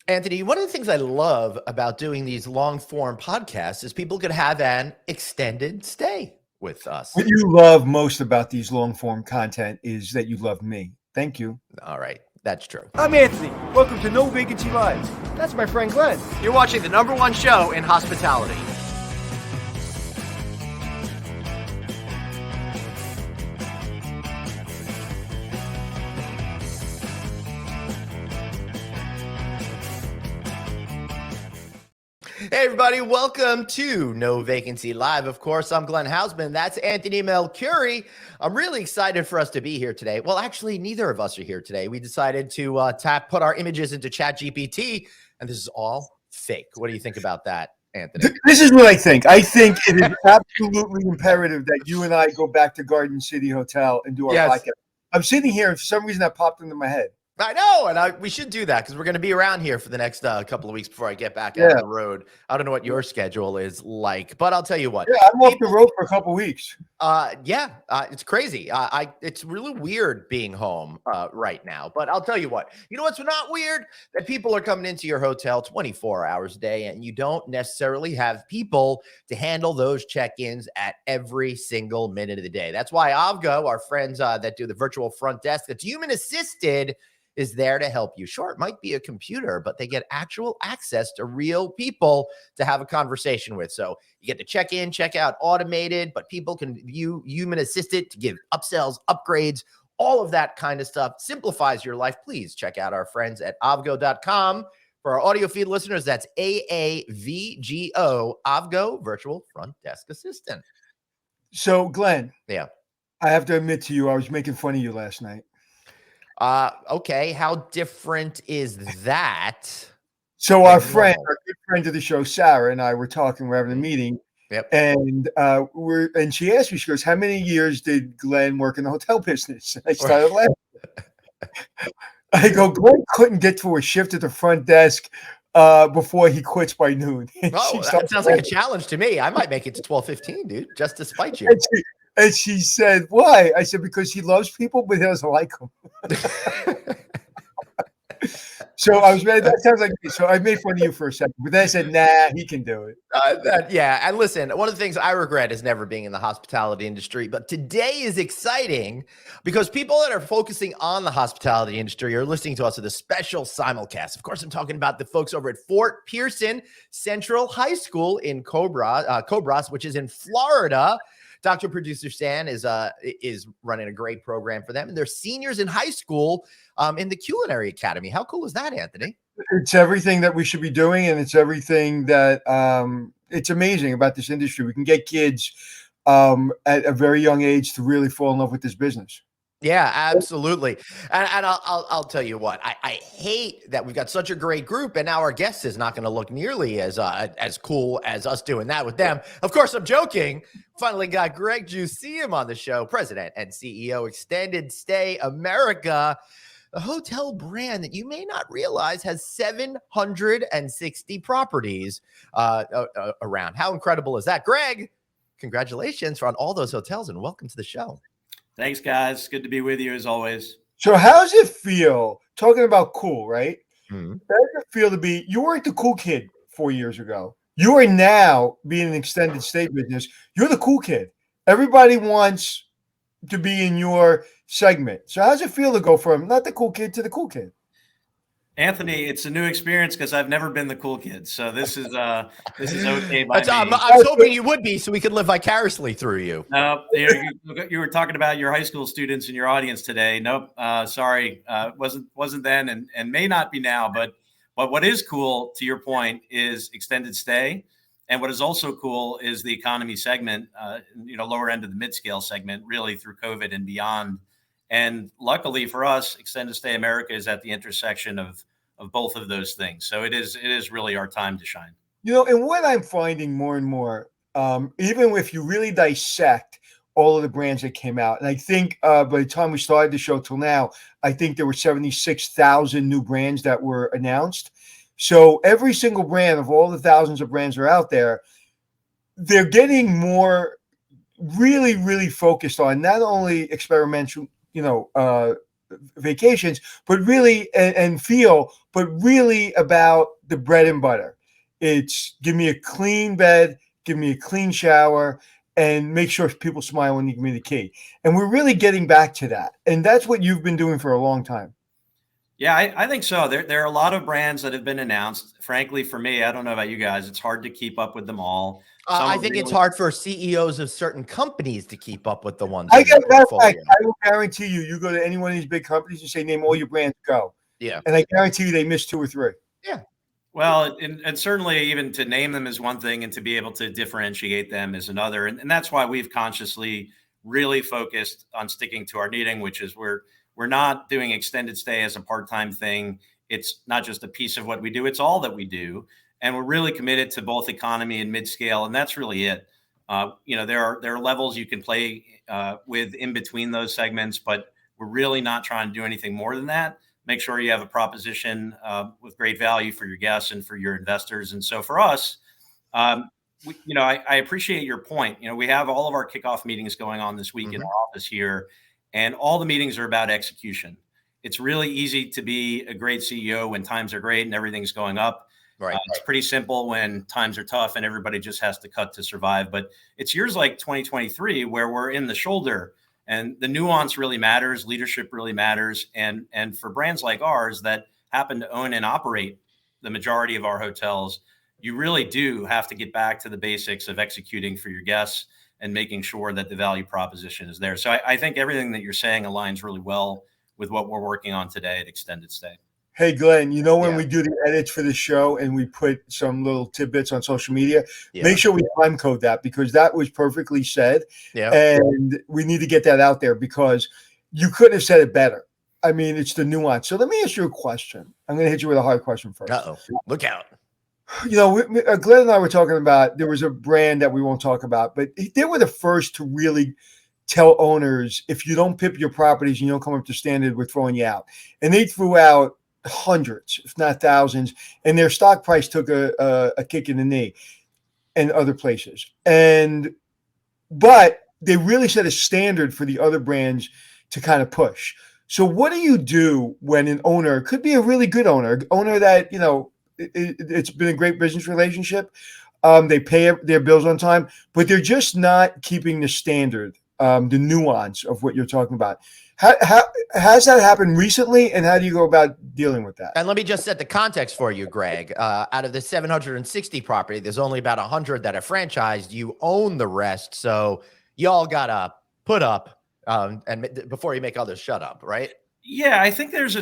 Anthony, one of the things I love about doing these long form podcasts is people could have an extended stay with us. What you love most about these long form content is that you love me. Thank you. All right, that's true. I'm Anthony. Welcome to No Vacancy Live. That's my friend Glenn. You're watching the #1 show in hospitality. Hey, everybody, welcome to No Vacancy Live. Of course, I'm Glenn Hausman. That's Anthony Melchiori. I'm really excited for us to be here today. Well, actually, neither of us are here today. We decided to put our images into ChatGPT, and this is all fake. What do you think about that, Anthony? This is what I think. I think it is absolutely imperative that you and I go back to Garden City Hotel and do our podcast. I'm sitting here, and for some reason that popped into my head. I know, and we should do that because we're going to be around here for the next couple of weeks before I get back out on the road. I don't know what your schedule is like, but I'll tell you what. Yeah, I'm off the road for a couple of weeks. It's crazy. It's really weird being home right now, but I'll tell you what. You know what's not weird? That people are coming into your hotel 24 hours a day, and you don't necessarily have people to handle those check-ins at every single minute of the day. That's why Avgo, our friends that do the virtual front desk, that's human assisted, is there to help you. Sure, it might be a computer, but they get actual access to real people to have a conversation with. So you get to check in, check out automated, but people can view human assisted to give upsells, upgrades, all of that kind of stuff. Simplifies your life. Please check out our friends at avgo.com. For our audio feed listeners, that's AAVGO, Avgo Virtual Front Desk Assistant. So, Glenn. Yeah. I have to admit to you, I was making fun of you last night. Okay. How different is that? So our good friend of the show, Sarah, and I were talking, we're having a meeting. Yep. And she asked me, she goes, how many years did Glenn work in the hotel business? And I started laughing. I go, Glenn couldn't get to a shift at the front desk before he quits by noon. Oh, that sounds like a challenge to me. I might make it to 12:15, dude, just to spite you. And she said, why? I said, because he loves people, but he doesn't like them. So I was ready. That sounds like me. So I made fun of you for a second, but then I said, nah, he can do it. And listen, one of the things I regret is never being in the hospitality industry, but today is exciting because people that are focusing on the hospitality industry are listening to us with a special simulcast. Of course, I'm talking about the folks over at Fort Pearson Central High School in Cobras, which is in Florida. Dr. Producer Stan is running a great program for them, and they're seniors in high school in the Culinary Academy. How cool is that, Anthony? It's everything that we should be doing, and it's everything that it's amazing about this industry. We can get kids at a very young age to really fall in love with this business. Yeah, absolutely. And I'll tell you what, I hate that we've got such a great group and now our guest is not going to look nearly as cool as us doing that with them. Of course, I'm joking. Finally got Greg Juceum on the show, president and CEO, Extended Stay America, a hotel brand that you may not realize has 760 properties around. How incredible is that? Greg, congratulations on all those hotels and welcome to the show. Thanks, guys. Good to be with you as always. So how does it feel, talking about cool, right? Mm-hmm. How does it feel to be, you weren't the cool kid 4 years ago. You are now being an extended stay business. You're the cool kid. Everybody wants to be in your segment. So how does it feel to go from not the cool kid to the cool kid? Anthony, it's a new experience because I've never been the cool kid. So this is okay. I was hoping you would be, so we could live vicariously through you. No, you were talking about your high school students in your audience today. Nope, sorry, wasn't then, and may not be now. But what is cool, to your point, is extended stay, and what is also cool is the economy segment. Lower end of the mid-scale segment, really through COVID and beyond. And luckily for us, Extended Stay America is at the intersection of both of those things. So it is really our time to shine. And what I'm finding more and more, even if you really dissect all of the brands that came out, and I think by the time we started the show till now, I think there were 76,000 new brands that were announced. So every single brand of all the thousands of brands that are out there, they're getting more really, really focused on not only experimental, vacations, but really and feel, but really about the bread and butter. It's give me a clean bed, give me a clean shower, and make sure people smile when you give me the key. And we're really getting back to that. And that's what you've been doing for a long time. Yeah, I think so. There are a lot of brands that have been announced. Frankly, for me, I don't know about you guys, it's hard to keep up with them all. Some I are think it's really, hard for CEOs of certain companies to keep up with the ones I in their get that portfolio. fact. I will guarantee you, you go to any one of these big companies and say, name all your brands, go. Yeah. And I guarantee you they miss 2 or 3. Yeah. well, and certainly even to name them is one thing and to be able to differentiate them is another. And that's why we've consciously really focused on sticking to our knitting, which is we're not doing extended stay as a part-time thing. It's not just a piece of what we do, it's all that we do. And we're really committed to both economy and mid-scale, and that's really it. There are levels you can play with in between those segments, but we're really not trying to do anything more than that. Make sure you have a proposition with great value for your guests and for your investors. And so for us, I appreciate your point. We have all of our kickoff meetings going on this week in our office here, and all the meetings are about execution. It's really easy to be a great CEO when times are great and everything's going up. Right. It's pretty simple when times are tough and everybody just has to cut to survive. But it's years like 2023 where we're in the shoulder, and the nuance really matters. Leadership really matters. And for brands like ours that happen to own and operate the majority of our hotels, you really do have to get back to the basics of executing for your guests and making sure that the value proposition is there. So I think everything that you're saying aligns really well with what we're working on today at Extended Stay. Hey, Glenn, when Yeah. we do the edits for the show and we put some little tidbits on social media, Yeah. make sure we time code that, because that was perfectly said. Yeah. And we need to get that out there because you couldn't have said it better. I mean, it's the nuance. So let me ask you a question. I'm going to hit you with a hard question first. Uh-oh. Look out. Glenn and I were talking about, there was a brand that we won't talk about, but they were the first to really tell owners, if you don't PIP your properties and you don't come up to standard, we're throwing you out. And they threw out hundreds, if not thousands, and their stock price took a kick in the knee and other places. But they really set a standard for the other brands to kind of push. So what do you do when an owner, could be a really good owner that, it's been a great business relationship, they pay their bills on time, but they're just not keeping the standard, the nuance of what you're talking about. How has that happened recently, and how do you go about dealing with that? And let me just set the context for you, Greg. Out of the 760 property, there's only about 100 that are franchised. You own the rest, so y'all gotta put up, and before you make others shut up, right? Yeah, I think there's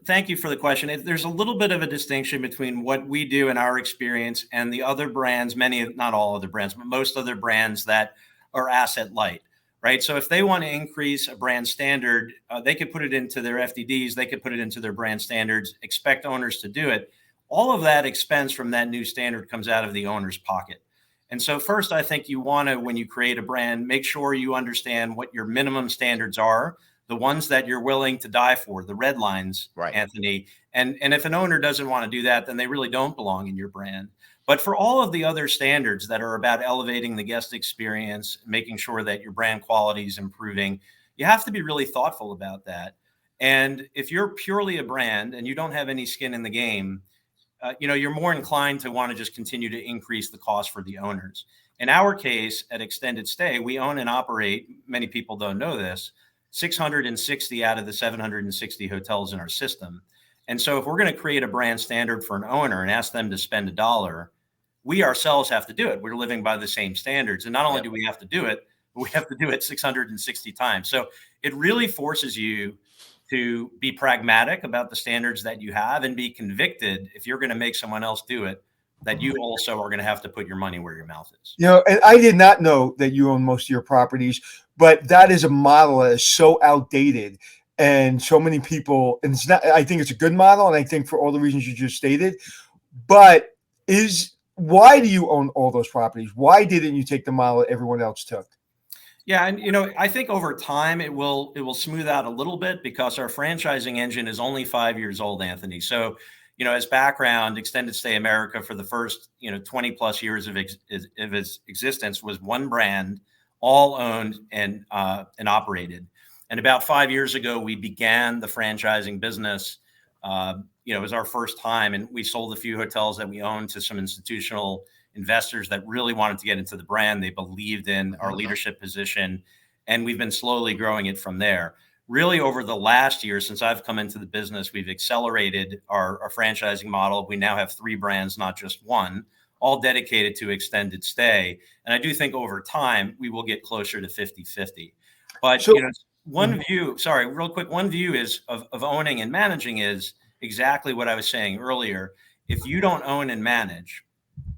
thank you for the question. There's a little bit of a distinction between what we do in our experience and the other brands, not all other brands, but most other brands that are asset light, right? So if they want to increase a brand standard, they could put it into their FDDs, they could put it into their brand standards, expect owners to do it. All of that expense from that new standard comes out of the owner's pocket. And so first, I think you want to, when you create a brand, make sure you understand what your minimum standards are, the ones that you're willing to die for, the red lines, right, Anthony. And if an owner doesn't want to do that, then they really don't belong in your brand. But for all of the other standards that are about elevating the guest experience, making sure that your brand quality is improving, you have to be really thoughtful about that. And if you're purely a brand and you don't have any skin in the game, you're more inclined to want to just continue to increase the cost for the owners. In our case, at Extended Stay, we own and operate, many people don't know this, 660 out of the 760 hotels in our system. And so if we're going to create a brand standard for an owner and ask them to spend $1, we ourselves have to do it. We're living by the same standards. And not only do we have to do it, but we have to do it 660 times. So it really forces you to be pragmatic about the standards that you have and be convicted, if you're going to make someone else do it, that you also are going to have to put your money where your mouth is. And I did not know that you own most of your properties, but that is a model that is so outdated, and so many people, and it's not, I think it's a good model, and I think for all the reasons you just stated, but why do you own all those properties? Why didn't you take the model that everyone else took? Yeah, and I think over time it will smooth out a little bit, because our franchising engine is only 5 years old, Anthony. So, as background, Extended Stay America for the first 20 plus years of its existence was one brand, all owned and operated. And about 5 years ago, we began the franchising business. It was our first time, and we sold a few hotels that we owned to some institutional investors that really wanted to get into the brand. They believed in our leadership position, and we've been slowly growing it from there. Really, over the last year, since I've come into the business, we've accelerated our franchising model. We now have 3 brands, not just one, all dedicated to extended stay. And I do think over time, we will get closer to 50-50. But, one view is of owning and managing is exactly what I was saying earlier. If you don't own and manage,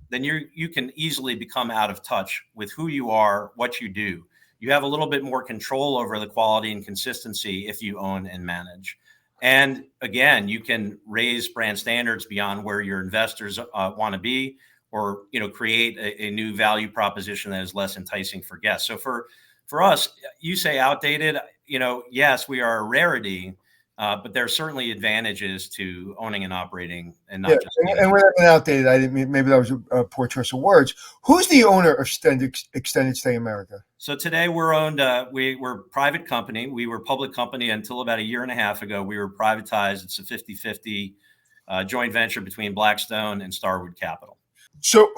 then you can easily become out of touch with who you are, what you do. You have a little bit more control over the quality and consistency if you own and manage. And again, you can raise brand standards beyond where your investors want to be, or create a new value proposition that is less enticing for guests. So for us, you say outdated, yes, we are a rarity, but there are certainly advantages to owning and operating, and not just. And when I'm outdated, I didn't mean, maybe that was a poor choice of words. Who's the owner of Extended Stay America? So today we're owned. We're a private company. We were a public company until about a year and a half ago. We were privatized. It's a 50-50 joint venture between Blackstone and Starwood Capital. So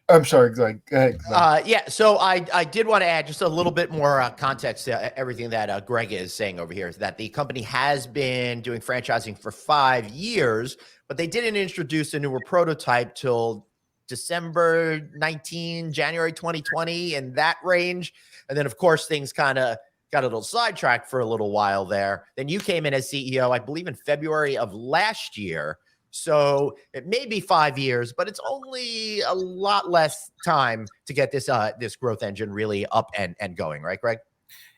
I'm sorry, Glenn. Go ahead, Glenn. So I did want to add just a little bit more context to everything that Greg is saying over here, is that the company has been doing franchising for 5 years, but they didn't introduce a newer prototype till December 19, January 2020, in that range. And then, of course, things kind of got a little sidetracked for a little while there. Then you came in as CEO, I believe, in February of last year. So it may be 5 years, but it's only a lot less time to get this this growth engine really up and going, right, Greg?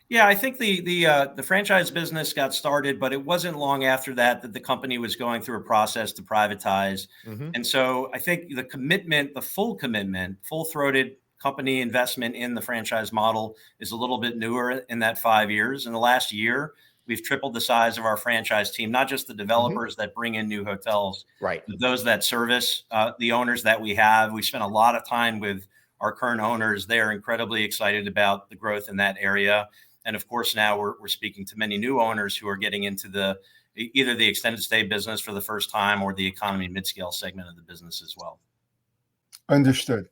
Yeah, I think the franchise business got started, but it wasn't long after that the company was going through a process to privatize. And so I think the commitment, the full commitment, full-throated company investment in the franchise model is a little bit newer in that 5 years. In the last year, we've tripled the size of our franchise team, not just the developers that bring in new hotels, right, but those that service the owners that we have. We spent a lot of time with our current owners. They're incredibly excited about the growth in that area. And of course, now we're speaking to many new owners who are getting into either the extended stay business for the first time, or the economy mid-scale segment of the business as well. Understood.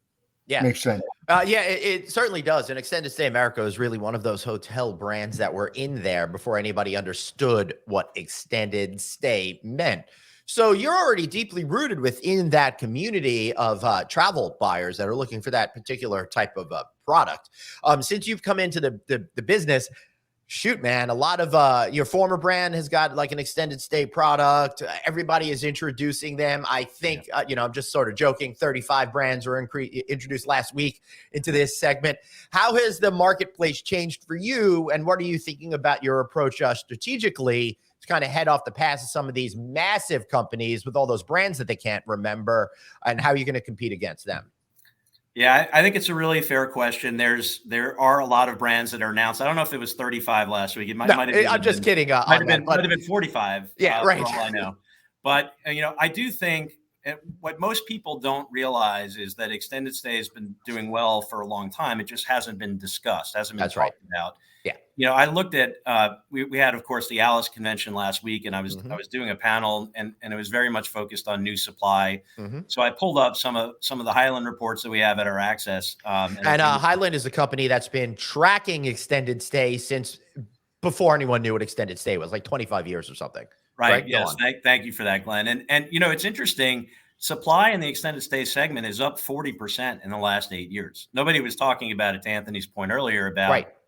Yeah. Makes sense. It certainly does. And Extended Stay America is really one of those hotel brands that were in there before anybody understood what extended stay meant. So you're already deeply rooted within that community of travel buyers that are looking for that particular type of product. Since you've come into the business, shoot, man, a lot of your former brand has got like an extended stay product. Everybody is introducing them. I think, I'm just sort of joking. 35 brands were introduced last week into this segment. How has the marketplace changed for you? And what are you thinking about your approach strategically to kind of head off the path of some of these massive companies with all those brands that they can't remember, and how are you going to compete against them? Yeah, I think it's a really fair question. There are a lot of brands that are announced. I don't know if it was 35 last week. It might have been. I'm just kidding. Might have been 45. Yeah, right. For all I know. But I do think what most people don't realize is that extended stay has been doing well for a long time. It just hasn't been discussed, hasn't been talked about. Yeah. I looked at we had, of course, the Alice convention last week, and I was doing a panel, and it was very much focused on new supply. So I pulled up some of the Highland reports that we have at our Access. And Highland is a company that's been tracking extended stay since before anyone knew what extended stay was, like 25 years or something. Right. Yes. Thank you for that, Glenn. And it's interesting. Supply in the extended stay segment is up 40% in the last 8 years. Nobody was talking about it, to Anthony's point earlier,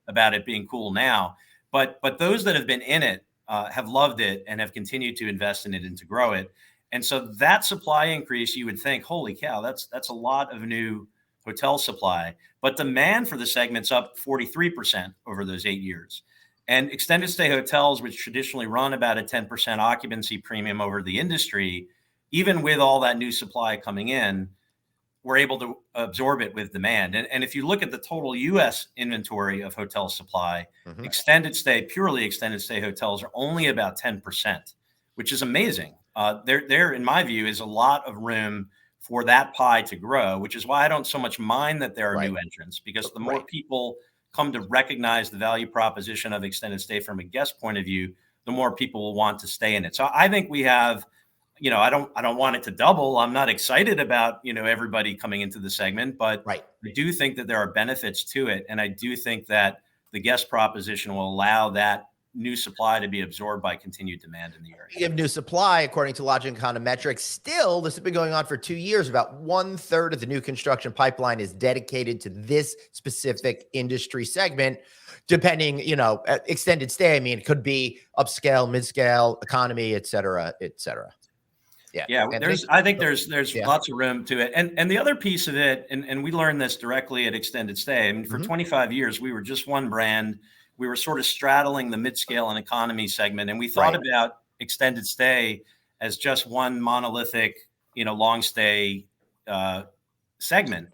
about it being cool now. But those that have been in it have loved it and have continued to invest in it and to grow it. And so that supply increase, you would think, holy cow, that's a lot of new hotel supply. But demand for the segment's up 43% over those 8 years. And extended stay hotels, which traditionally run about a 10% occupancy premium over the industry, even with all that new supply coming in, we're able to absorb it with demand. And if you look at the total U.S. inventory of hotel supply, purely extended stay hotels are only about 10%, which is amazing. There, in my view, is a lot of room for that pie to grow, which is why I don't so much mind that there are new entrants, because the more people come to recognize the value proposition of extended stay from a guest point of view, the more people will want to stay in it. So I think we have, I don't want it to double. I'm not excited about, everybody coming into the segment, but Right. I do think that there are benefits to it. And I do think that the guest proposition will allow that new supply to be absorbed by continued demand in the area. Speaking of new supply, according to Logic Econometrics, still, this has been going on for 2 years. About 1/3 of the new construction pipeline is dedicated to this specific industry segment, depending, extended stay. I mean, it could be upscale, mid-scale, economy, et cetera, et cetera. Yeah, I think there's Yeah. lots of room to it. And the other piece of it, and we learned this directly at Extended Stay. I mean, for 25 years, we were just one brand. We were sort of straddling the mid-scale and economy segment. And we thought about extended stay as just one monolithic, long stay segment.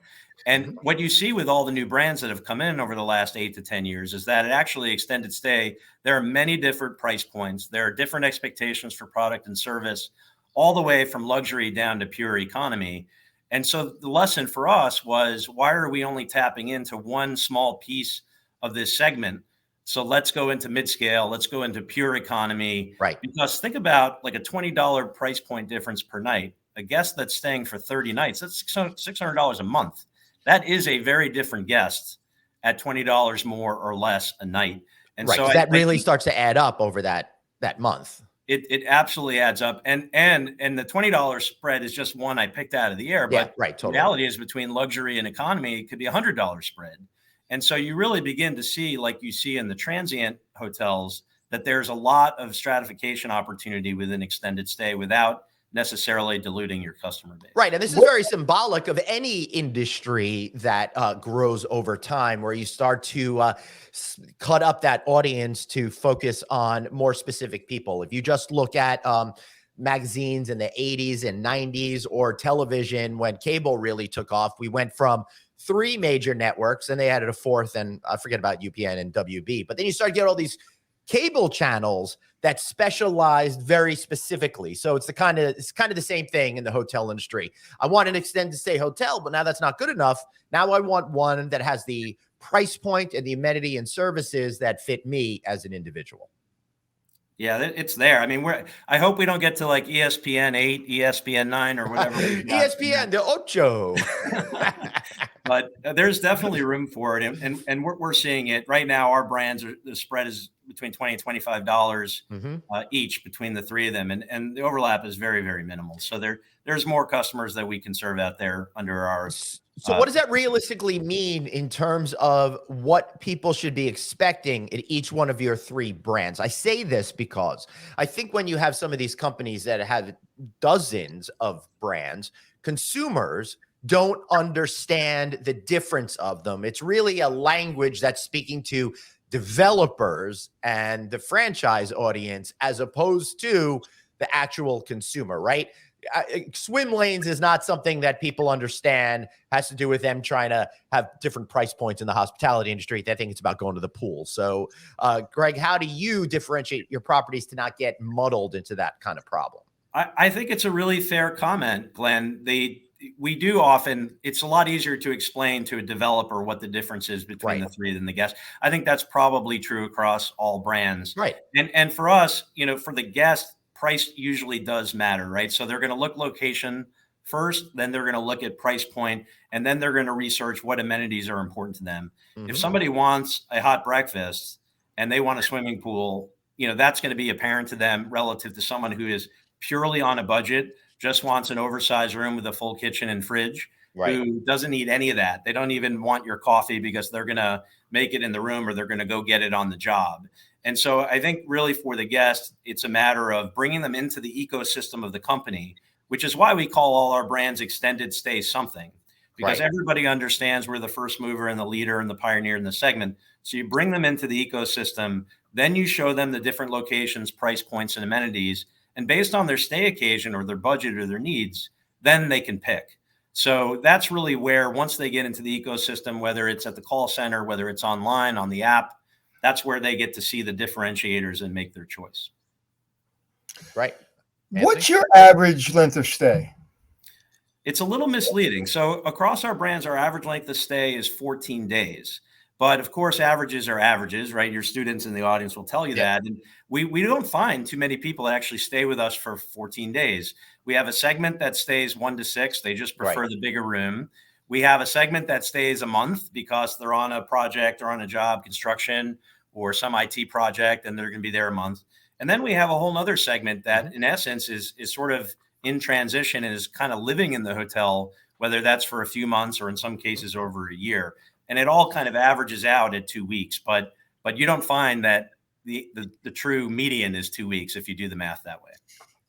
And what you see with all the new brands that have come in over the last 8 to 10 years is that it actually extended stay. There are many different price points. There are different expectations for product and service, all the way from luxury down to pure economy. And so the lesson for us was, why are we only tapping into one small piece of this segment? So let's go into mid-scale. Let's go into pure economy. Right. Because think about like a $20 price point difference per night. A guest that's staying for 30 nights, that's $600 a month. That is a very different guest at $20 more or less a night. And right. so that really starts to add up over that month. It absolutely adds up. And the $20 spread is just one I picked out of the air. But totally. The reality is, between luxury and economy, it could be $100 spread. And so you really begin to see, like you see in the transient hotels, that there's a lot of stratification opportunity within extended stay without necessarily diluting your customer base. Right. And this is very symbolic of any industry that grows over time, where you start to cut up that audience to focus on more specific people. If you just look at magazines in the 80s and 90s, or television when cable really took off, we went from 3 major networks, and they added a 4th, and I forget about UPN and WB. But then you start to get all these cable channels that specialized very specifically. So it's kind of the same thing in the hotel industry. I want an extended stay hotel, but now that's not good enough. Now I want one that has the price point and the amenity and services that fit me as an individual. Yeah, it's there. I mean, I hope we don't get to like ESPN 8, ESPN 9, or whatever. ESPN, the Ocho. But there's definitely room for it. And we're seeing it right now. Our brands, the spread is between $20 and $25 each between the 3 of them. And the overlap is very, very minimal. So there's more customers that we can serve out there under our. So what does that realistically mean in terms of what people should be expecting at each one of your 3 brands? I say this because I think when you have some of these companies that have dozens of brands, consumers don't understand the difference of them. It's really a language that's speaking to developers and the franchise audience, as opposed to the actual consumer, right? Swim lanes is not something that people understand. Has to do with them trying to have different price points in the hospitality industry. They think it's about going to the pool. So, Greg, how do you differentiate your properties to not get muddled into that kind of problem? I think it's a really fair comment, Glenn. We do often, it's a lot easier to explain to a developer what the difference is between the 3 than the guest. I think that's probably true across all brands. Right. And for us, for the guest, price usually does matter, right? So they're going to look location first, then they're going to look at price point, and then they're going to research what amenities are important to them. If somebody wants a hot breakfast and they want a swimming pool, that's going to be apparent to them relative to someone who is purely on a budget, just wants an oversized room with a full kitchen and fridge, who doesn't need any of that. They don't even want your coffee because they're going to make it in the room, or they're going to go get it on the job. And so I think really for the guest, it's a matter of bringing them into the ecosystem of the company, which is why we call all our brands extended stay something, because everybody understands we're the first mover and the leader and the pioneer in the segment. So you bring them into the ecosystem, then you show them the different locations, price points, and amenities. And based on their stay occasion or their budget or their needs, then they can pick. So that's really where, once they get into the ecosystem, whether it's at the call center, whether it's online, on the app, that's where they get to see the differentiators and make their choice. Right. What's your average length of stay? It's a little misleading. So across our brands, our average length of stay is 14 days. But of course, averages are averages, right? Your students in the audience will tell you that. And we don't find too many people that actually stay with us for 14 days. We have a segment that stays 1 to 6. They just prefer the bigger room. We have a segment that stays a month because they're on a project or on a job, construction or some IT project, and they're going to be there a month. And then we have a whole nother segment that in essence is sort of in transition and is kind of living in the hotel, whether that's for a few months or in some cases over a year. And it all kind of averages out at 2 weeks, but you don't find that the true median is 2 weeks if you do the math that way.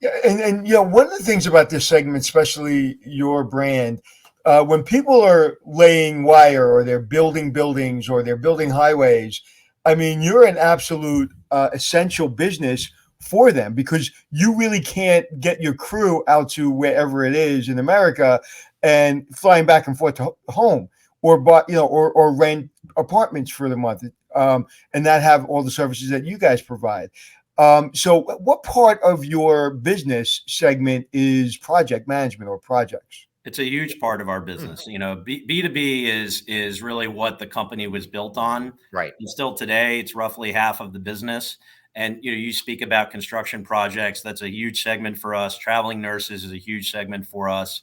Yeah, and you know, one of the things about this segment, especially your brand, when people are laying wire or they're building buildings or they're building highways, I mean, you're an absolute essential business for them because you really can't get your crew out to wherever it is in America and flying back and forth to home or or rent apartments for the month and not have all the services that you guys provide. So what part of your business segment is project management or projects? It's a huge part of our business. You know, B2B is really what the company was built on. Right. And still today, it's roughly half of the business. And, you know, you speak about construction projects. That's a huge segment for us. Traveling nurses is a huge segment for us.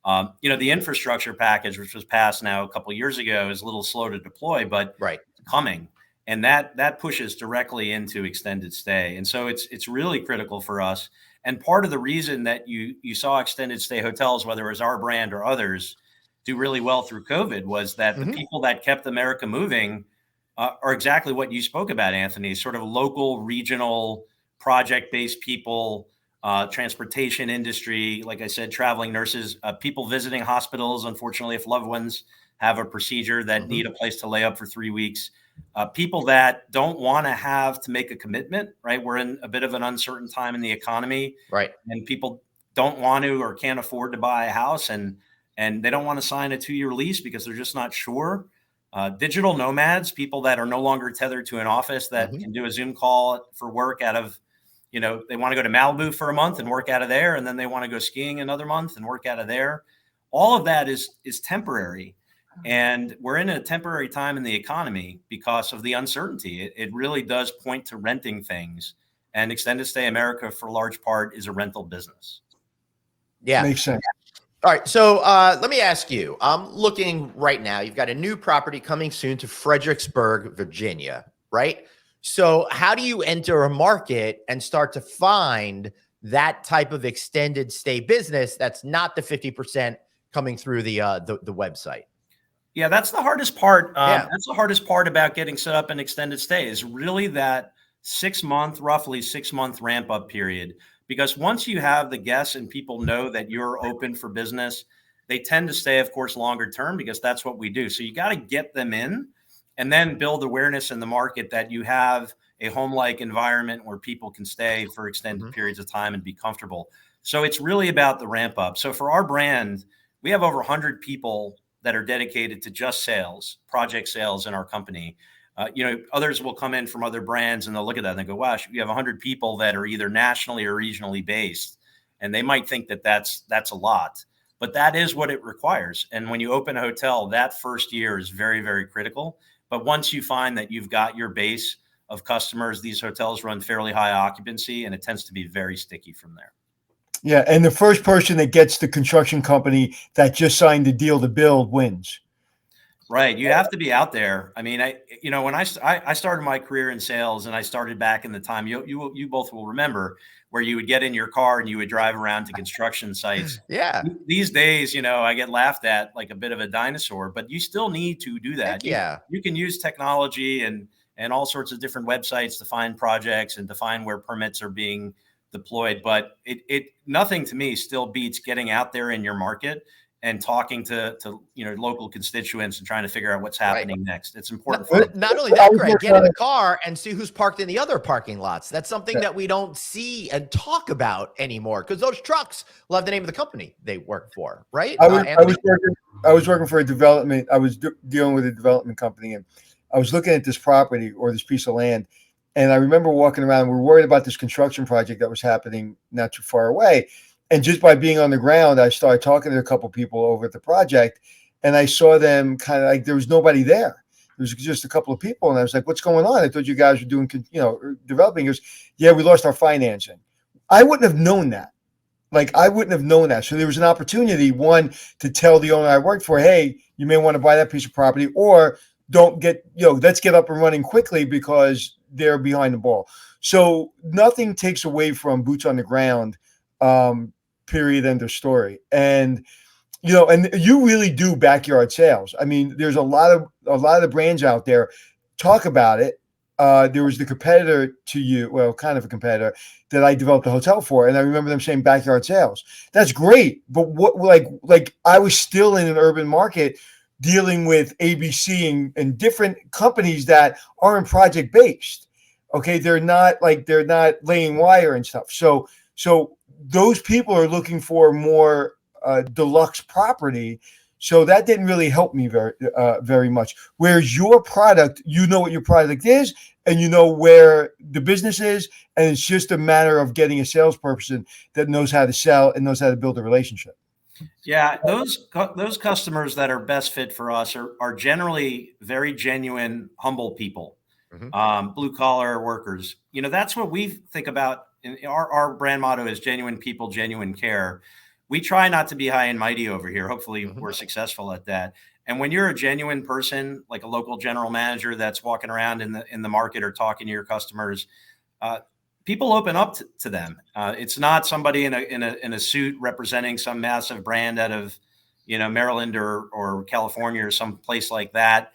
You know, the infrastructure package, which was passed now a couple of years ago, is a little slow to deploy, but coming. And that pushes directly into extended stay. And so it's really critical for us. And part of the reason that you saw extended stay hotels, whether it was our brand or others, do really well through COVID was that the people that kept America moving are exactly what you spoke about, Anthony, sort of local, regional, project-based people, transportation industry, like I said, traveling nurses, people visiting hospitals, unfortunately, if loved ones have a procedure that need a place to lay up for 3 weeks. People that don't want to have to make a commitment, right? We're in a bit of an uncertain time in the economy, Right. and people don't want to or can't afford to buy a house, and they don't want to sign a 2-year lease because they're just not sure. Digital nomads, people that are no longer tethered to an office that can do a Zoom call for work out of, you know, they want to go to Malibu for a month and work out of there, and then they want to go skiing another month and work out of there. All of that is temporary. And we're in a temporary time in the economy because of the uncertainty. It really does point to renting things. And Extended Stay America, for a large part, is a rental business. Yeah. Makes sense. All right. So let me ask you, I'm looking right now. You've got a new property coming soon to Fredericksburg, Virginia, right? So how do you enter a market and start to find that type of extended stay business that's not the 50% coming through the website? Yeah, that's the hardest part. That's the hardest part about getting set up in extended stay is really that roughly 6 month ramp up period. Because once you have the guests and people know that you're open for business, they tend to stay, of course, longer term because that's what we do. So you got to get them in and then build awareness in the market that you have a home-like environment where people can stay for extended periods of time and be comfortable. So it's really about the ramp up. So for our brand, we have over 100 people that are dedicated to just sales, project sales in our company. You know, others will come in from other brands and they'll look at that and they go, wow, you have 100 people that are either nationally or regionally based. And they might think that that's a lot, but that is what it requires. And when you open a hotel, that first year is very, very critical. But once you find that you've got your base of customers, these hotels run fairly high occupancy and it tends to be very sticky from there. Yeah, and the first person that gets the construction company that just signed the deal to build wins. Right. You have to be out there. I mean, when I started my career in sales and I started back in the time you both will remember where you would get in your car and you would drive around to construction sites. Yeah. These days, you know, I get laughed at like a bit of a dinosaur, but you still need to do that. You can use technology and all sorts of different websites to find projects and to find where permits are being deployed. But it nothing to me still beats getting out there in your market and talking to local constituents and trying to figure out what's happening next. It's important. Not only that, Greg, get in the car and see who's parked in the other parking lots. That's something that we don't see and talk about anymore because those trucks love the name of the company they work for, right? I was working for a development. I was dealing with a development company, and I was looking at this property or this piece of land. And I remember walking around. We were worried about this construction project that was happening not too far away. And just by being on the ground, I started talking to a couple people over at the project, and I saw them kind of like there was nobody there. There's just a couple of people. And I was like, what's going on? I thought you guys were doing, developing. He goes, yeah, we lost our financing. I wouldn't have known that. Like, I wouldn't have known that. So there was an opportunity, one, to tell the owner I worked for, hey, you may want to buy that piece of property, or don't get, let's get up and running quickly because they're behind the ball. So nothing takes away from boots on the ground, period, end of story. And, and you really do backyard sales. I mean, there's a lot of the brands out there talk about it. There was the competitor to you, well, kind of a competitor that I developed a hotel for. And I remember them saying backyard sales. That's great. But what, like I was still in an urban market dealing with ABC and different companies that aren't project based. Okay. They're not laying wire and stuff. So those people are looking for more deluxe property. So that didn't really help me very much. Whereas your product, what your product is, and where the business is, and it's just a matter of getting a salesperson that knows how to sell and knows how to build a relationship. Yeah, those customers that are best fit for us are generally very genuine, humble people, blue collar workers. That's what we think about. Our brand motto is genuine people, genuine care. We try not to be high and mighty over here. Hopefully we're successful at that. And when you're a genuine person, like a local general manager that's walking around in the market or talking to your customers, people open up to them. It's not somebody in a suit representing some massive brand out of, Maryland or California or some place like that.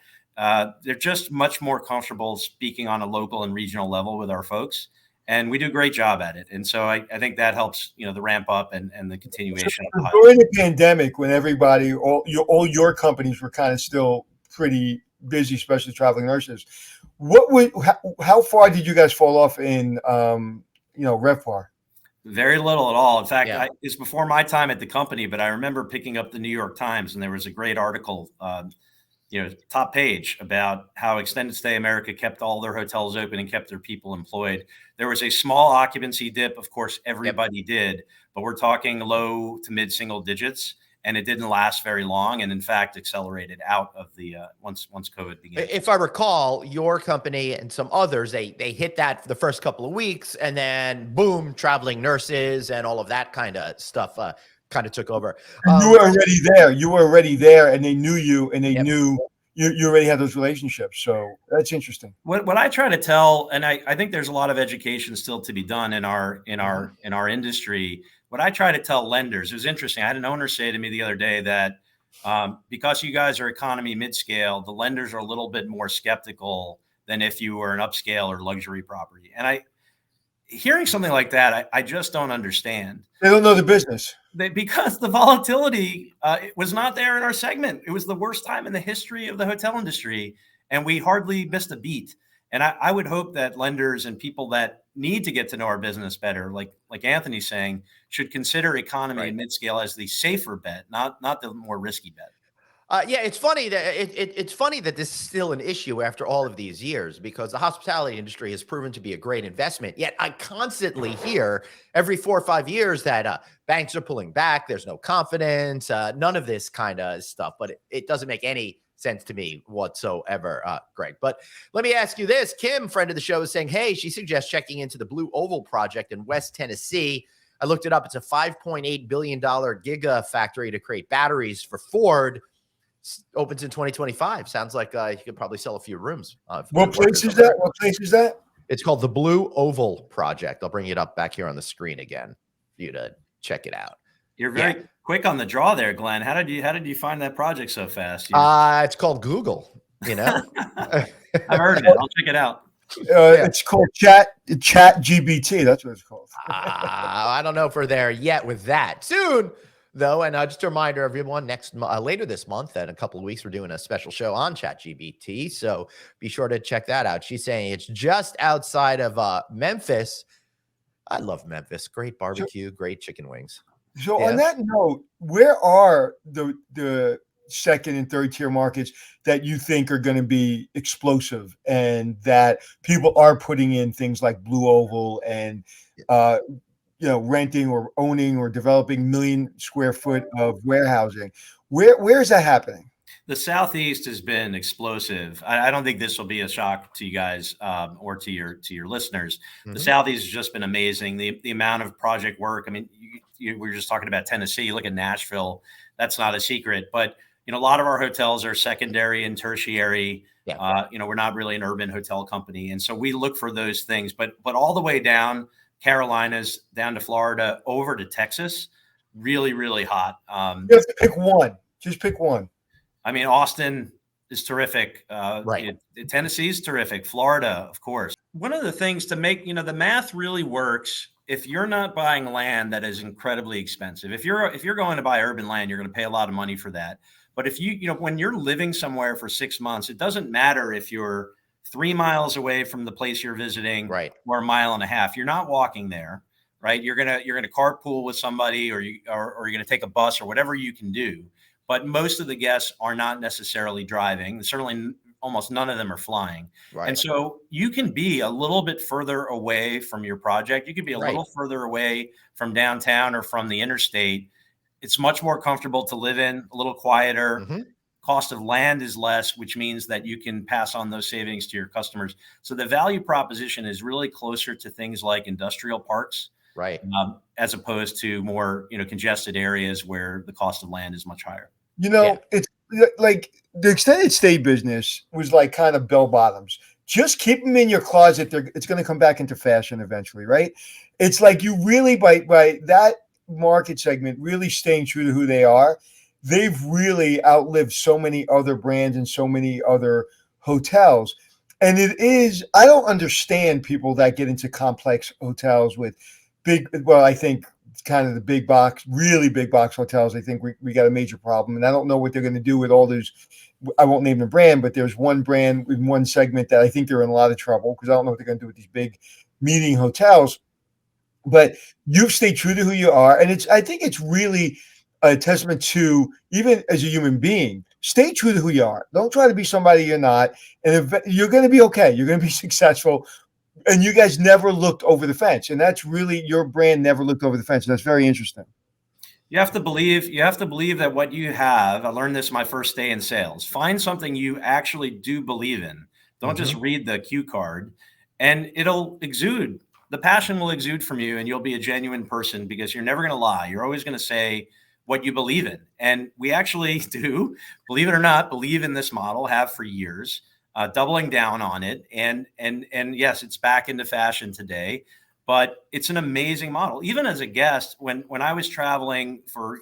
They're just much more comfortable speaking on a local and regional level with our folks. And we do a great job at it. And so I think that helps, the ramp up and the continuation. So during the pandemic, when everybody, all your companies were kind of still pretty busy, especially traveling nurses, how far did you guys fall off in, RevPAR? Very little at all. In fact, it's before my time at the company, but I remember picking up the New York Times and there was a great article, top page about how Extended Stay America kept all their hotels open and kept their people employed. There was a small occupancy dip. Of course, everybody did, but we're talking low to mid single digits, and it didn't last very long. And in fact, accelerated out of the once COVID began. If I recall, your company and some others, they hit that for the first couple of weeks, and then boom, traveling nurses and all of that kind of stuff kind of took over. You were already there. You were already there, and they knew you, and they knew you already had those relationships. So that's interesting. What I try to tell, and I think there's a lot of education still to be done in our industry. What I try to tell lenders, it was interesting. I had an owner say to me the other day that because you guys are economy mid-scale, the lenders are a little bit more skeptical than if you were an upscale or luxury property. And hearing something like that, I just don't understand. They don't know the business. Because the volatility it was not there in our segment. It was the worst time in the history of the hotel industry, and we hardly missed a beat. And I would hope that lenders and people that need to get to know our business better, like Anthony's saying, should consider economy and mid-scale as the safer bet, not the more risky bet. It's funny that it's funny that this is still an issue after all of these years, because the hospitality industry has proven to be a great investment. Yet I constantly hear every 4 or 5 years that banks are pulling back. There's no confidence, none of this kind of stuff. But it doesn't make any sense to me whatsoever, Greg. But let me ask you this. Kim, friend of the show, is saying, hey, she suggests checking into the Blue Oval project in West Tennessee. I looked it up. It's a $5.8 billion gigafactory to create batteries for Ford. Opens in 2025. Sounds like you could probably sell a few rooms. What place is that? What place is that? It's called the Blue Oval Project. I'll bring it up back here on the screen again for you to check it out. You're very quick on the draw there, Glenn. How did you find that project so fast? It's called Google. I've heard of it. I'll check it out. It's called Chat GBT. That's what it's called. I don't know if we're there yet with that. Soon, though, and just a reminder, everyone, later this month, in a couple of weeks, we're doing a special show on ChatGPT, so be sure to check that out. She's saying it's just outside of Memphis. I love Memphis. Great barbecue, great chicken wings. So on that note, where are the second and third tier markets that you think are going to be explosive and that people are putting in things like Blue Oval and renting or owning or developing 1 million square foot of warehousing? Where is that happening? The Southeast has been explosive. I don't think this will be a shock to you guys or to your listeners. The Mhm. Southeast has just been amazing. The amount of project work. I mean, we were just talking about Tennessee. You look at Nashville. That's not a secret. But a lot of our hotels are secondary and tertiary. Yeah. We're not really an urban hotel company, and so we look for those things. But all the way down Carolinas, down to Florida, over to Texas, really, really hot. You have to pick one. Just pick one. I mean, Austin is terrific. Right. Tennessee is terrific. Florida, of course. One of the things to make, the math really works if you're not buying land that is incredibly expensive. If you're going to buy urban land, you're going to pay a lot of money for that. But if when you're living somewhere for 6 months, it doesn't matter if you're 3 miles away from the place you're visiting, Right. or 1.5 miles. You're not walking there, right? You're gonna carpool with somebody, or you're gonna take a bus or whatever you can do. But most of the guests are not necessarily driving. Certainly, almost none of them are flying. Right. And so you can be a little bit further away from your project. You could be a Right. little further away from downtown or from the interstate. It's much more comfortable to live in, a little quieter. Mhm. Cost of land is less, which means that you can pass on those savings to your customers. So the value proposition is really closer to things like industrial parks, Right. as opposed to more, congested areas where the cost of land is much higher. Yeah. It's like the extended stay business was like kind of bell bottoms. Just keep them in your closet. It's going to come back into fashion eventually, right? It's like you really, by that market segment, really staying true to who they are, they've really outlived so many other brands and so many other hotels. And I don't understand people that get into complex hotels with I think kind of the big box, really big box hotels. I think we got a major problem. And I don't know what they're going to do with all those. I won't name the brand, but there's one brand in one segment that I think they're in a lot of trouble because I don't know what they're going to do with these big meeting hotels. But you've stayed true to who you are. And I think it's really a testament to, even as a human being, stay true to who you are. Don't try to be somebody you're not. And you're going to be okay. You're going to be successful. And you guys never looked over the fence. And that's really, your brand never looked over the fence. That's very interesting. You have to believe that what you have, I learned this my first day in sales. Find something you actually do believe in. Don't just read the cue card, and it'll exude. The passion will exude from you, and you'll be a genuine person because you're never going to lie. You're always going to say what you believe in. And we actually do, believe it or not, believe in this model, have for years, doubling down on it. And yes, it's back into fashion today. But it's an amazing model. Even as a guest, when I was traveling for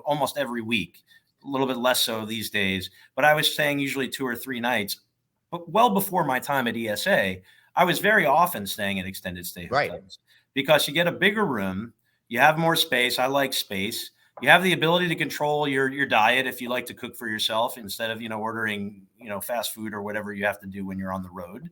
almost every week, a little bit less so these days, but I was staying usually 2 or 3 nights. But well before my time at ESA, I was very often staying at extended stay hotels, Right. because you get a bigger room, you have more space. I like space. You have the ability to control your diet if you like to cook for yourself instead of ordering fast food or whatever you have to do when you're on the road.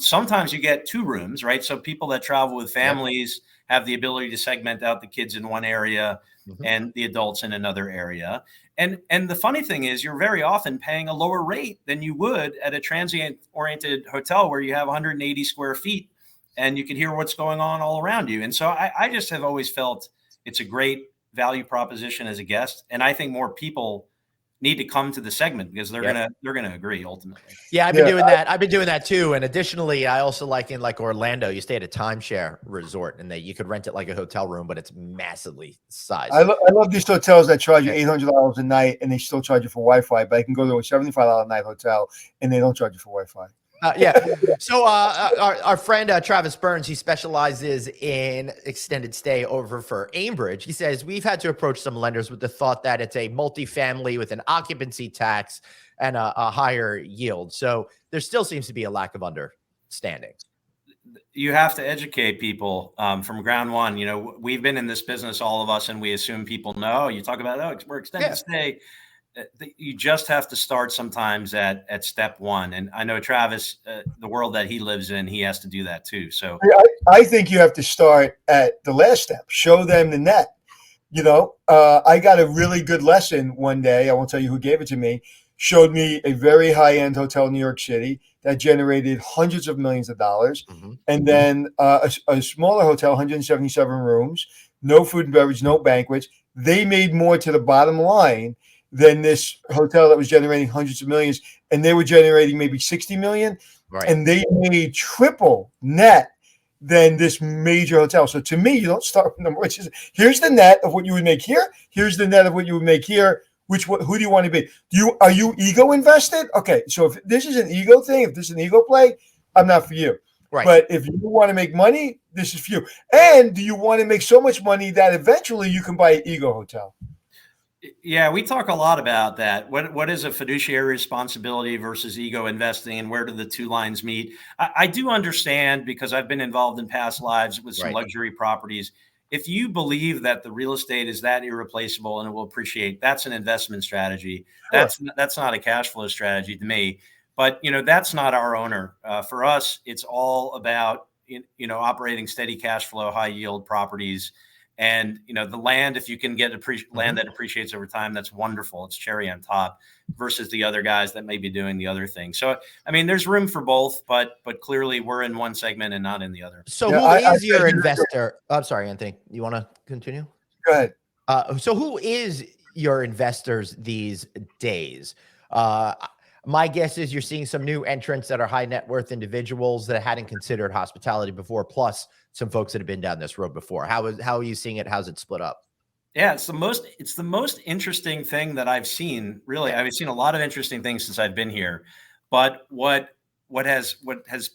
Sometimes you get 2 rooms, right? So people that travel with families have the ability to segment out the kids in one area and the adults in another area. And the funny thing is, you're very often paying a lower rate than you would at a transient-oriented hotel where you have 180 square feet and you can hear what's going on all around you. And so I just have always felt it's a great value proposition as a guest, and I think more people need to come to the segment because they're gonna agree ultimately. Yeah, I've been doing that. I've been doing that too. And additionally, I also like in Orlando, you stay at a timeshare resort and you could rent it like a hotel room, but it's massively sized. I love these hotels that charge you $800 a night and they still charge you for Wi-Fi. But I can go to a $75 a night hotel and they don't charge you for Wi-Fi. Yeah. So our friend Travis Burns, he specializes in extended stay over for Aimbridge. He says, we've had to approach some lenders with the thought that it's a multifamily with an occupancy tax and a higher yield. So there still seems to be a lack of understanding. You have to educate people from ground one. We've been in this business, all of us, and we assume people know. You talk about, we're extended stay. You just have to start sometimes at step one. And I know Travis, the world that he lives in, he has to do that too. So I think you have to start at the last step. Show them the net. I got a really good lesson one day. I won't tell you who gave it to me. Showed me a very high-end hotel in New York City that generated hundreds of millions of dollars. And then a smaller hotel, 177 rooms, no food and beverage, no banquets. They made more to the bottom line than this hotel that was generating hundreds of millions, and they were generating maybe 60 million, Right. and they made triple net than this major hotel. So to me, you don't start with number one. Here's the net of what you would make here. Here's the net of what you would make here. Who do you want to be? Are you ego invested? Okay, so if this is an ego thing, if this is an ego play, I'm not for you. Right. But if you want to make money, this is for you. And do you want to make so much money that eventually you can buy an ego hotel? Yeah, we talk a lot about that. What is a fiduciary responsibility versus ego investing, and where do the two lines meet? I do understand, because I've been involved in past lives with some Right. luxury properties. If you believe that the real estate is that irreplaceable and it will appreciate, that's an investment strategy. Sure. That's not a cash flow strategy to me. But that's not our owner. For us, it's all about operating steady cash flow, high yield properties. And the land, if you can get land that appreciates over time, that's wonderful. It's cherry on top, versus the other guys that may be doing the other thing. So I mean, there's room for both, but clearly we're in one segment and not in the other. So Yeah, who is your investor? I'm sorry, Anthony. You want to continue? Go ahead. So who is your investors these days? My guess is you're seeing some new entrants that are high net worth individuals that hadn't considered hospitality before, plus some folks that have been down this road before. How are you seeing it? How's it split up? Yeah, it's the most interesting thing that I've seen. Really, I've seen a lot of interesting things since I've been here. But what has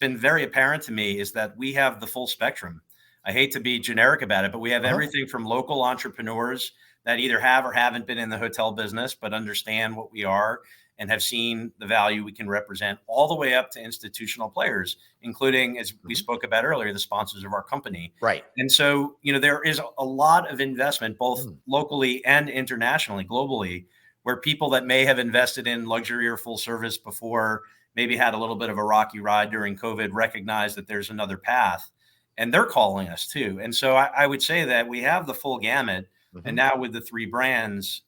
been very apparent to me is that we have the full spectrum. I hate to be generic about it, but we have everything from local entrepreneurs that either have or haven't been in the hotel business, but understand what we are and have seen the value we can represent, all the way up to institutional players, including, as we spoke about earlier, the sponsors of our company. Right. And so, there is a lot of investment, both locally and internationally, globally, where people that may have invested in luxury or full service before, maybe had a little bit of a rocky ride during COVID, recognize that there's another path, and they're calling us too. And so I would say that we have the full gamut. And now with the three brands,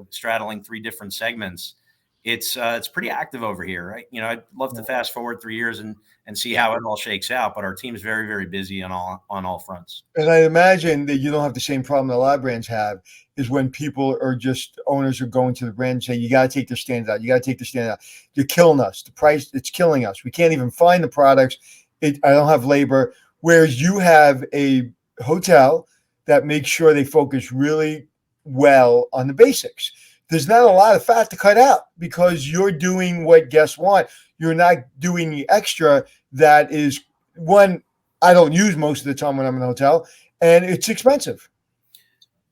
straddling three different segments, it's pretty active over here, right? I'd love to fast forward 3 years and see how it all shakes out, but our team's very, very busy on all fronts. And I imagine that you don't have the same problem that a lot of brands have, is when people are just, owners are going to the brand and say, you got to take their standards out. You got to take their standards out. You're killing us. The price, it's killing us. We can't even find the products. I don't have labor. Whereas you have a hotel that makes sure they focus really well on the basics. There's not a lot of fat to cut out because you're doing what guests want. You're not doing the extra that is, one, I don't use most of the time when I'm in a hotel, and it's expensive.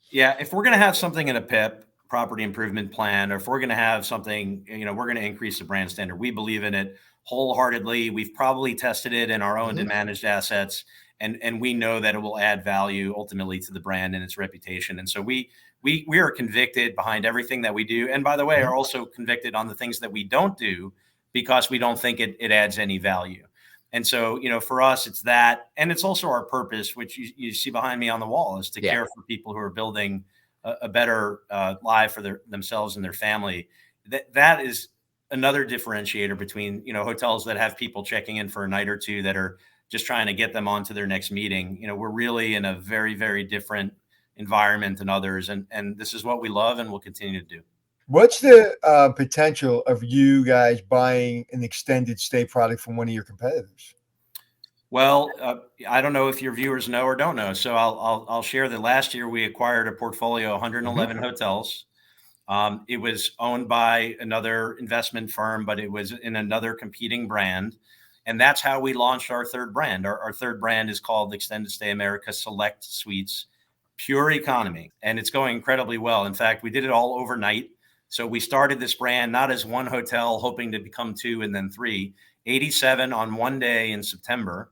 Yeah, if we're going to have something in a PIP, property improvement plan, or if we're going to have something, we're going to increase the brand standard. We believe in it wholeheartedly. We've probably tested it in our owned and managed assets, and we know that it will add value ultimately to the brand and its reputation. And so we are convicted behind everything that we do. And by the way, are also convicted on the things that we don't do because we don't think it adds any value. And so, for us, it's that. And it's also our purpose, which you see behind me on the wall, is to care for people who are building a better life for themselves and their family. That is another differentiator between, hotels that have people checking in for a night or two that are just trying to get them on to their next meeting. We're really in a very, very different environment than others. And this is what we love and will continue to do. What's the potential of you guys buying an extended stay product from one of your competitors? Well, I don't know if your viewers know or don't know. So I'll share that last year we acquired a portfolio of 111 hotels. It was owned by another investment firm, but it was in another competing brand. And that's how we launched our third brand. Our third brand is called Extended Stay America Select Suites, pure economy. And it's going incredibly well. In fact, we did it all overnight. So we started this brand not as one hotel hoping to become two and then three, 87 on one day in September.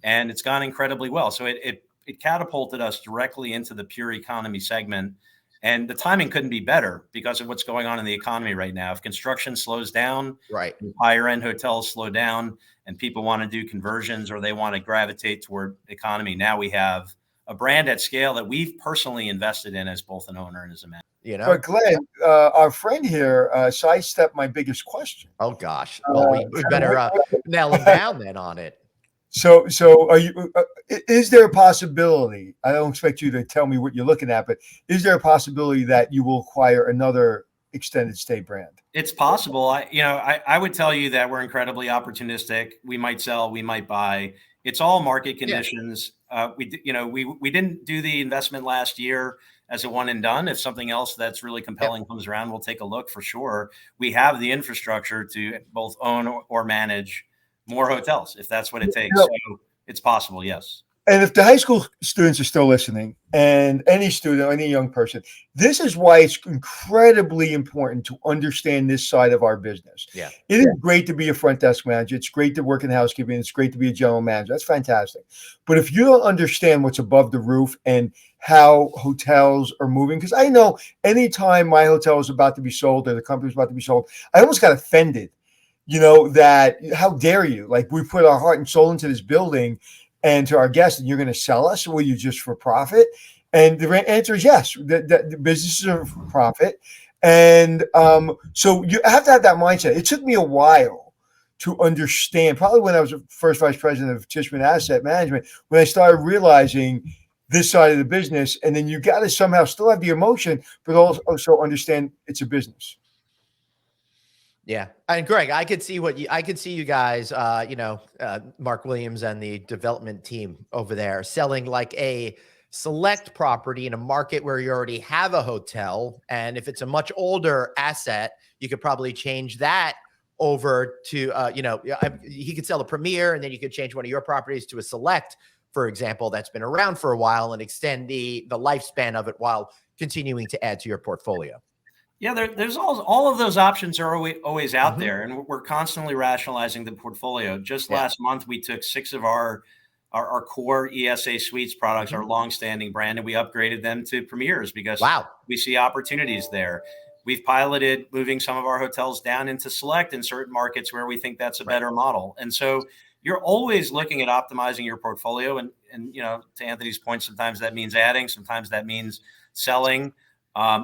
And it's gone incredibly well. So it catapulted us directly into the pure economy segment. And the timing couldn't be better because of what's going on in the economy right now. If construction slows down, right, higher end hotels slow down, and people want to do conversions or they want to gravitate toward economy, now we have a brand at scale that we've personally invested in as both an owner and as a manager. But Glenn, our friend here sidestepped my biggest question. Oh gosh, well we better nail him down then on it. So are you? Is there a possibility? I don't expect you to tell me what you're looking at, but is there a possibility that you will acquire another extended stay brand? It's possible. I would tell you that we're incredibly opportunistic. We might sell, we might buy. It's all market conditions. We didn't do the investment last year as a one and done. If something else that's really compelling comes around, we'll take a look for sure. We have the infrastructure to both own or manage more hotels if that's what it takes. So it's possible, yes. And if the high school students are still listening, and any student, any young person, this is why it's incredibly important to understand this side of our business. Yeah. It is great to be a front desk manager. It's great to work in housekeeping. It's great to be a general manager. That's fantastic. But if you don't understand what's above the roof and how hotels are moving, because I know anytime my hotel is about to be sold or the company is about to be sold, I almost got offended, that how dare you? Like, we put our heart and soul into this building and to our guests, and you're going to sell us? Will you just for profit? And the answer is yes. The businesses are for profit. And so you have to have that mindset. It took me a while to understand, probably when I was the first vice president of Tishman Asset Management, when I started realizing this side of the business. And then you got to somehow still have the emotion, but also understand it's a business. Yeah. And Greg, I could see you guys, Mark Williams and the development team over there selling like a select property in a market where you already have a hotel. And if it's a much older asset, you could probably change that over to, he could sell a Premier, and then you could change one of your properties to a select, for example, that's been around for a while, and extend the lifespan of it while continuing to add to your portfolio. Yeah, there's all of those options are always out there, and we're constantly rationalizing the portfolio. Just last month, we took 6 of our core ESA Suites products, our longstanding brand, and we upgraded them to Premiers because we see opportunities there. We've piloted moving some of our hotels down into Select in certain markets where we think that's a better model. And so you're always looking at optimizing your portfolio. And to Anthony's point, sometimes that means adding, sometimes that means selling.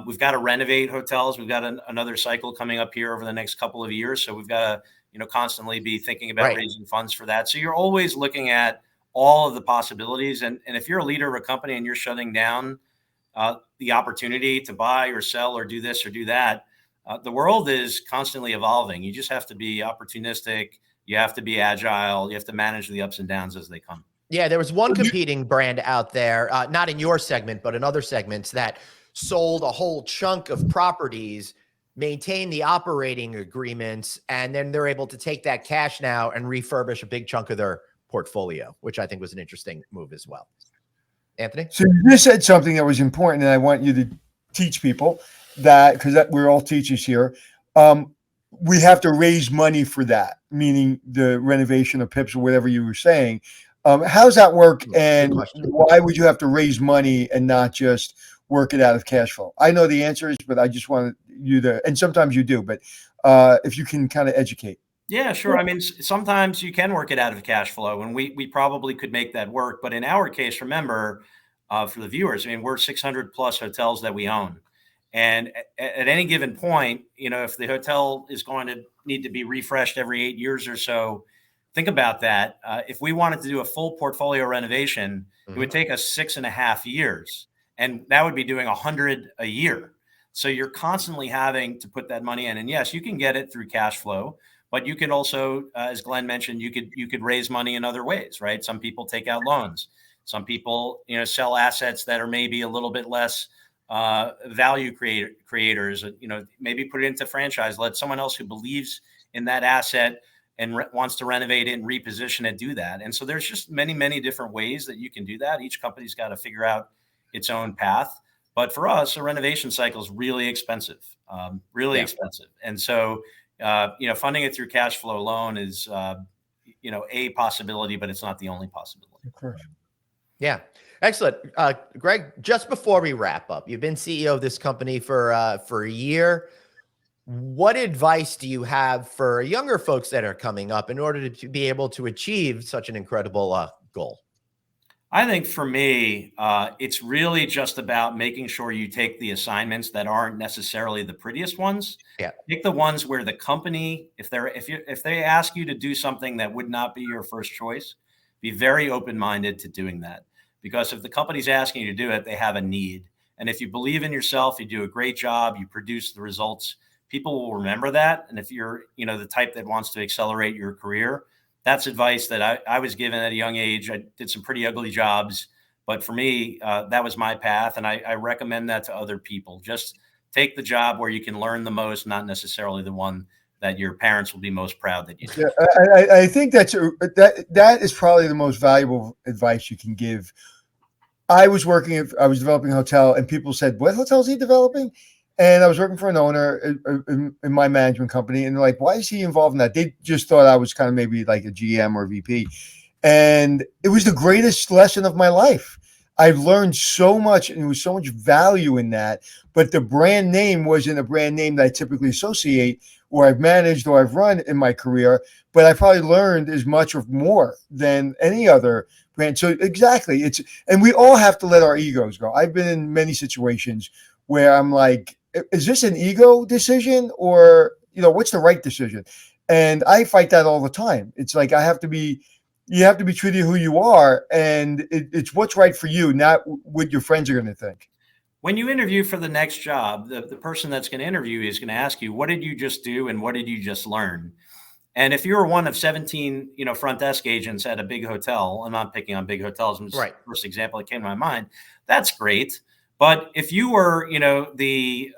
We've got to renovate hotels. We've got another cycle coming up here over the next couple of years. So we've got to, constantly be thinking about raising funds for that. So you're always looking at all of the possibilities. And if you're a leader of a company and you're shutting down the opportunity to buy or sell or do this or do that, the world is constantly evolving. You just have to be opportunistic. You have to be agile. You have to manage the ups and downs as they come. Yeah, there was one competing brand out there, not in your segment, but in other segments, that sold a whole chunk of properties, maintain the operating agreements, and then they're able to take that cash now and refurbish a big chunk of their portfolio, which I think was an interesting move as well. Anthony? So you just said something that was important, and I want you to teach people that, because we're all teachers here. We have to raise money for that, meaning the renovation of PIPs or whatever you were saying. How does that work? And why would you have to raise money and not just work it out of cash flow? I know the answer is, but I just wanted you to, and sometimes you do, but if you can kind of educate. Yeah, sure. I mean, sometimes you can work it out of cash flow, and we probably could make that work. But in our case, remember, for the viewers, I mean, we're 600 plus hotels that we own. And at any given point, if the hotel is going to need to be refreshed every 8 years or so, think about that. If we wanted to do a full portfolio renovation, it would take us 6.5 years. And that would be doing 100 a year. So you're constantly having to put that money in. And yes, you can get it through cash flow, but you can also, as Glenn mentioned, you could raise money in other ways, right? Some people take out loans. Some people, sell assets that are maybe a little bit less value creators. Maybe put it into franchise. Let someone else who believes in that asset and wants to renovate it and reposition it do that. And so there's just many, many different ways that you can do that. Each company's got to figure out its own path. But for us, a renovation cycle is really expensive, expensive. And so, funding it through cash flow alone is, a possibility, but it's not the only possibility. Of course. Yeah. Excellent. Greg, just before we wrap up, you've been CEO of this company for a year. What advice do you have for younger folks that are coming up in order to be able to achieve such an incredible goal? I think for me, it's really just about making sure you take the assignments that aren't necessarily the prettiest ones. Yeah. Take the ones where the company, if they ask you to do something that would not be your first choice, be very open-minded to doing that. Because if the company's asking you to do it, they have a need. And if you believe in yourself, you do a great job, you produce the results, people will remember that. And if you're, the type that wants to accelerate your career, that's advice that I was given at a young age. I did some pretty ugly jobs, but for me, that was my path. And I recommend that to other people. Just take the job where you can learn the most, not necessarily the one that your parents will be most proud that you did. Yeah, I think that is probably the most valuable advice you can give. I was developing a hotel, and people said, "What hotel is he developing?" And I was working for an owner in my management company, and they're like, "Why is he involved in that?" They just thought I was kind of maybe like a GM or a VP, and it was the greatest lesson of my life. I've learned so much, and there was so much value in that. But the brand name wasn't a brand name that I typically associate, or I've managed, or I've run in my career. But I probably learned as much or more than any other brand. So exactly, and we all have to let our egos go. I've been in many situations where I'm like, is this an ego decision, or what's the right decision? And I fight that all the time. It's like you have to be true to who you are, and it's what's right for you, not what your friends are going to think. When you interview for the next job, the person that's going to interview you is going to ask you, what did you just do and what did you just learn? And if you're one of 17, front desk agents at a big hotel, I'm not picking on big hotels, I'm just the first example that came to my mind, that's great. But if you were, the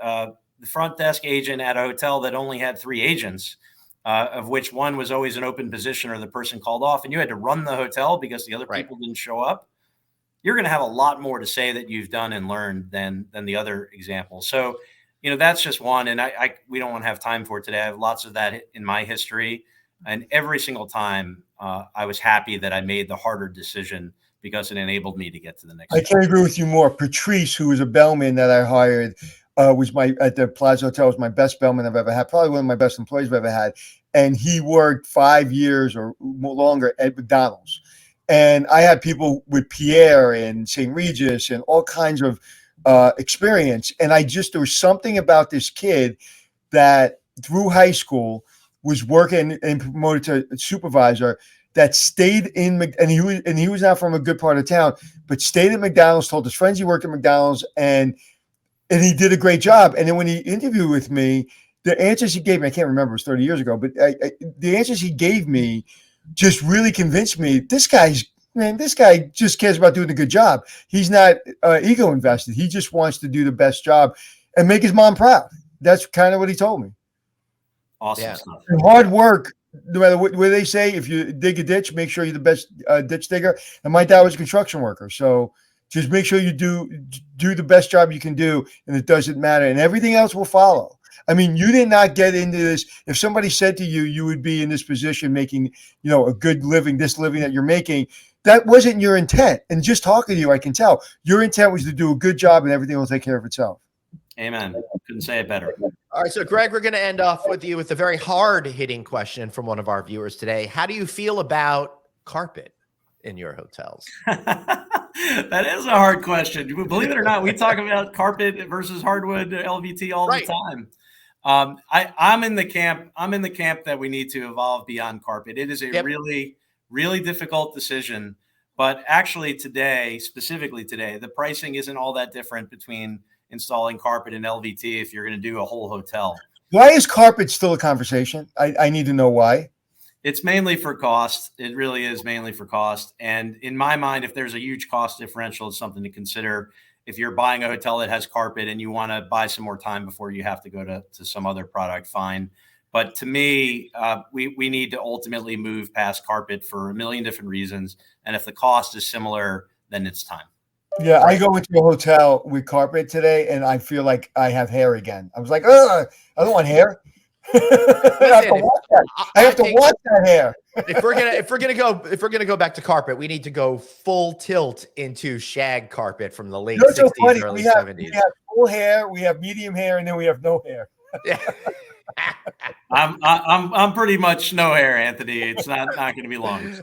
front desk agent at a hotel that only had 3 agents, of which one was always an open position or the person called off, and you had to run the hotel because the other people didn't show up, you're going to have a lot more to say that you've done and learned than the other example. So, that's just one. And we don't want to have time for it today. I have lots of that in my history. And every single time I was happy that I made the harder decision because it enabled me to get to the next. I can't agree with you more. Patrice, who was a bellman that I hired, was at the Plaza Hotel, was my best bellman I've ever had, probably one of my best employees I've ever had. And he worked 5 years or longer at McDonald's. And I had people with Pierre and St. Regis and all kinds of experience. And there was something about this kid that through high school was working and promoted to supervisor that stayed in, and he was not from a good part of town, but stayed at McDonald's, told his friends he worked at McDonald's, and he did a great job. And then when he interviewed with me, the answers he gave me, I can't remember, it was 30 years ago, but the answers he gave me just really convinced me this guy just cares about doing a good job. He's not ego invested. He just wants to do the best job and make his mom proud. That's kind of what he told me. Awesome stuff. And hard work, no matter what they say, if you dig a ditch, make sure you're the best ditch digger. And my dad was a construction worker. So just make sure you do the best job you can do, and it doesn't matter. And everything else will follow. I mean, you did not get into this. If somebody said to you, you would be in this position making, a good living, this living that you're making, that wasn't your intent. And just talking to you, I can tell your intent was to do a good job and everything will take care of itself. Amen. Couldn't say it better. All right. So, Greg, we're going to end off with you with a very hard hitting question from one of our viewers today. How do you feel about carpet in your hotels? That is a hard question. Believe it or not, we talk about carpet versus hardwood LVT all the time. I'm in the camp that we need to evolve beyond carpet. It is a really, really difficult decision, but actually specifically today, the pricing isn't all that different between installing carpet and LVT if you're going to do a whole hotel. Why is carpet still a conversation? I need to know why. It's mainly for cost. It really is mainly for cost. And in my mind, if there's a huge cost differential, it's something to consider. If you're buying a hotel that has carpet and you want to buy some more time before you have to go to some other product, fine. But to me, we need to ultimately move past carpet for a million different reasons. And if the cost is similar, then it's time. Yeah, I go into a hotel with carpet today, and I feel like I have hair again. I was like, I don't want hair. I have to watch that hair. If we're gonna go back to carpet, we need to go full tilt into shag carpet from the late 60s, early 70s. We have full hair, we have medium hair, and then we have no hair. Yeah. I'm pretty much no hair, Anthony. It's not going to be long. So.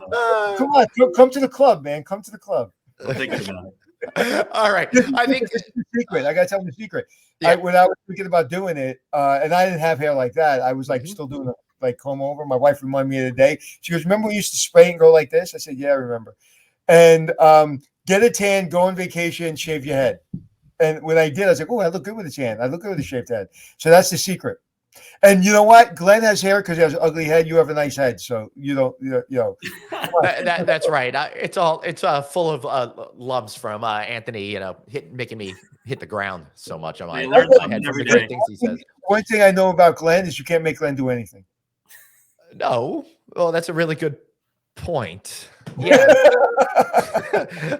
Come on, come to the club, man. Come to the club. We'll think about it. All right. I think this is the secret. I got to tell you the secret. Yeah. When I was thinking about doing it, and I didn't have hair like that, I was like still doing it like comb over. My wife reminded me of the day. She goes, "Remember we used to spray and go like this?" I said, "Yeah, I remember." And get a tan, go on vacation, shave your head. And when I did, I was like, oh, I look good with a tan. I look good with a shaved head. So that's the secret. And you know what? Glenn has hair because he has an ugly head. You have a nice head, so you don't. You know. That's right. It's full of loves from Anthony. You know, making me hit the ground so much on my, You learn my something head from every the great day. things he says. One thing I know about Glenn is you can't make Glenn do anything. No, well, that's a really good point. Yeah.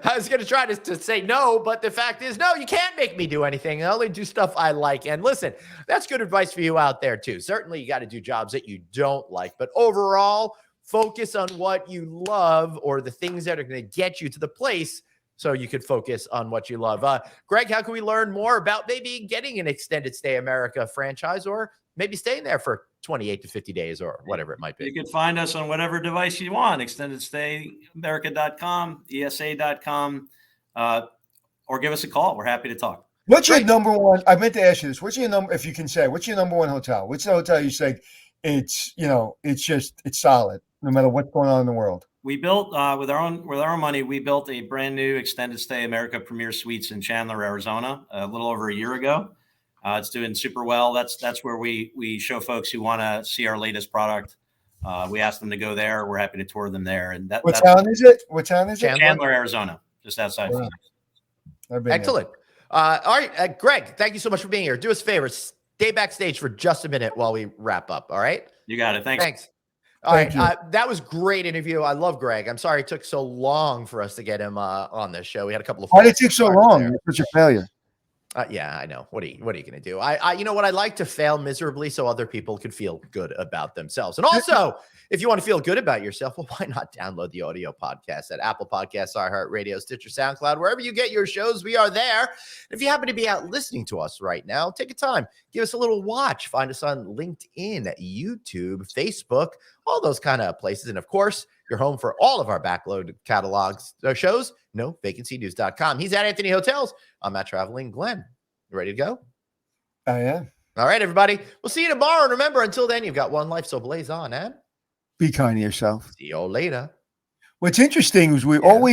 I was going to try to say no, but the fact is, no, you can't make me do anything. I only do stuff I like. And listen, that's good advice for you out there, too. Certainly, you got to do jobs that you don't like. But overall, focus on what you love or the things that are going to get you to the place so you could focus on what you love. Greg, how can we learn more about maybe getting an Extended Stay America franchise or maybe staying there for 28 to 50 days or whatever it might be? You can find us on whatever device you want, extendedstayamerica.com, ESA.com, or give us a call. We're happy to talk. What's your number one? I meant to ask you this. What's your number, if you can say, what's your number one hotel? What's the hotel you say it's solid no matter what's going on in the world? We built with our own money. We built a brand new Extended Stay America Premier Suites in Chandler, Arizona, a little over a year ago. It's doing super well. That's where we show folks who want to see our latest product. We ask them to go there. We're happy to tour them there. And what town is it? What town is it? Chandler, Arizona, just outside. Wow. Excellent. All right, Greg, thank you so much for being here. Do us a favor, stay backstage for just a minute while we wrap up. All right. You got it. Thanks. All right. That was great interview. I love Greg. I'm sorry it took so long for us to get him on this show. We had a couple of. Why did it take so long? It's such a failure. Yeah, I know. What are you going to do? You know what? I like to fail miserably so other people could feel good about themselves. And also, if you want to feel good about yourself, well, why not download the audio podcast at Apple Podcasts, iHeartRadio, Stitcher, SoundCloud, wherever you get your shows. We are there. If you happen to be out listening to us right now, take a time, give us a little watch. Find us on LinkedIn, YouTube, Facebook, all those kind of places. And of course, you're home for all of our backload catalogs shows. NoVacancyNews.com. He's at Anthony Hotels. I'm at Traveling Glenn. You ready to go? I am. All right, everybody. We'll see you tomorrow. And remember, until then, you've got one life, so blaze on, and be kind to yourself. See you all later. What's interesting is we always